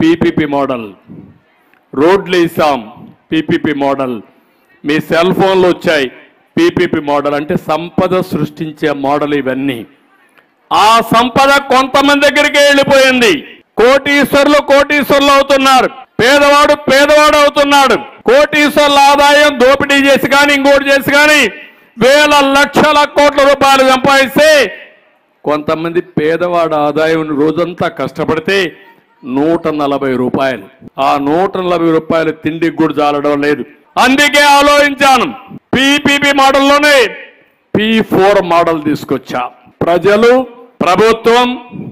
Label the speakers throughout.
Speaker 1: PPP model, రోడ్లు వేసాం PPP model, మీ cell ఫోన్లు వచ్చాయి పీపీపీ మోడల్. అంటే సంపద సృష్టించే మోడల్ ఇవన్నీ. ఆ సంపద కొంతమంది దగ్గరికి వెళ్ళిపోయింది. కోటీశ్వరులు అవుతున్నారు, పేదవాడు అవుతున్నాడు. కోటీశ్వరుల ఆదాయం దోపిడీ చేసి కానీ ఇంకోటి చేసి కానీ వేల లక్షల కోట్ల రూపాయలు సంపాదిస్తే, కొంతమంది పేదవాడు ఆదాయం రోజంతా కష్టపడితే 140 రూపాయలు. ఆ 140 రూపాయలు తిండికి కూడా చాలడం లేదు. అందుకే ఆలోచించాను, పీపీపీ మోడల్లోనే P4 మోడల్ తీసుకొచ్చా. ప్రజలు, ప్రభుత్వం,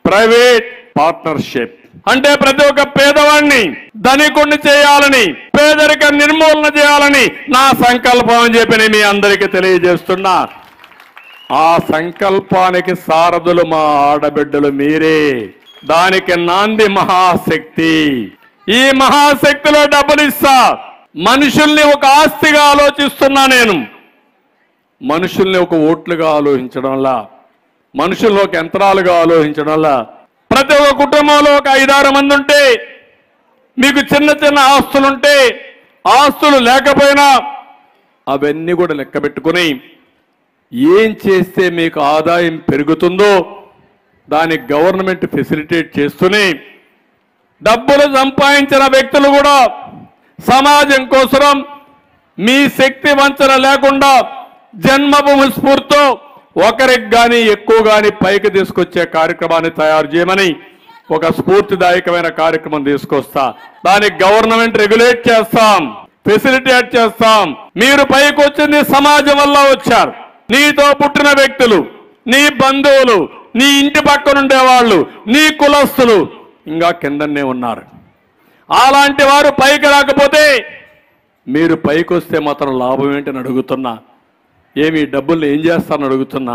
Speaker 1: ప్రైవేట్ పార్ట్నర్షిప్. అంటే ప్రతి ఒక్క పేదవాడిని ధనికుణ్ణి చేయాలని, పేదరిక నిర్మూలన చేయాలని నా సంకల్పం అని చెప్పి మీ అందరికీ తెలియజేస్తున్నా. ఆ సంకల్పానికి సారథులు మా ఆడబిడ్డలు మీరే. దానికి నాంది మహాశక్తి. ఈ మహాశక్తిలో డబ్బులు ఇస్తా. మనుషుల్ని ఒక ఆస్తిగా ఆలోచిస్తున్నా నేను. మనుషుల్ని ఒక ఓట్లుగా ఆలోచించడంలా, మనుషుల్ని ఒక యంత్రాలుగా ఆలోచించడంలా. ప్రతి ఒక్క కుటుంబంలో ఒక 5-6 మంది ఉంటే, మీకు చిన్న చిన్న ఆస్తులుంటే, ఆస్తులు లేకపోయినా అవన్నీ కూడా లెక్క పెట్టుకుని ఏం చేస్తే మీకు ఆదాయం పెరుగుతుందో దానికి గవర్నమెంట్ ఫెసిలిటేట్ చేస్తూనే, డబ్బులు సంపాదించిన వ్యక్తులు కూడా సమాజం కోసం మీ శక్తి వంచన లేకుండా జన్మభూమి స్ఫూర్తితో ఒకరికి కానీ ఎక్కువ కానీ పైకి తీసుకొచ్చే కార్యక్రమాన్ని తయారు చేయమని ఒక స్ఫూర్తిదాయకమైన కార్యక్రమం తీసుకొస్తా. దానికి గవర్నమెంట్ రెగ్యులేట్ చేస్తాం, ఫెసిలిటేట్ చేస్తాం. మీరు పైకి వచ్చింది సమాజం వల్ల వచ్చారు. నీతో పుట్టిన వ్యక్తులు, నీ బంధువులు, నీ ఇంటి పక్కన ఉండేవాళ్ళు, నీ కులస్తులు ఇంకా కిందనే ఉన్నారు. అలాంటి వారు పైకి రాకపోతే మీరు పైకి వస్తే మాత్రం లాభం ఏంటని అడుగుతున్నా. ఏమి డబ్బులు ఏం చేస్తానని అడుగుతున్నా.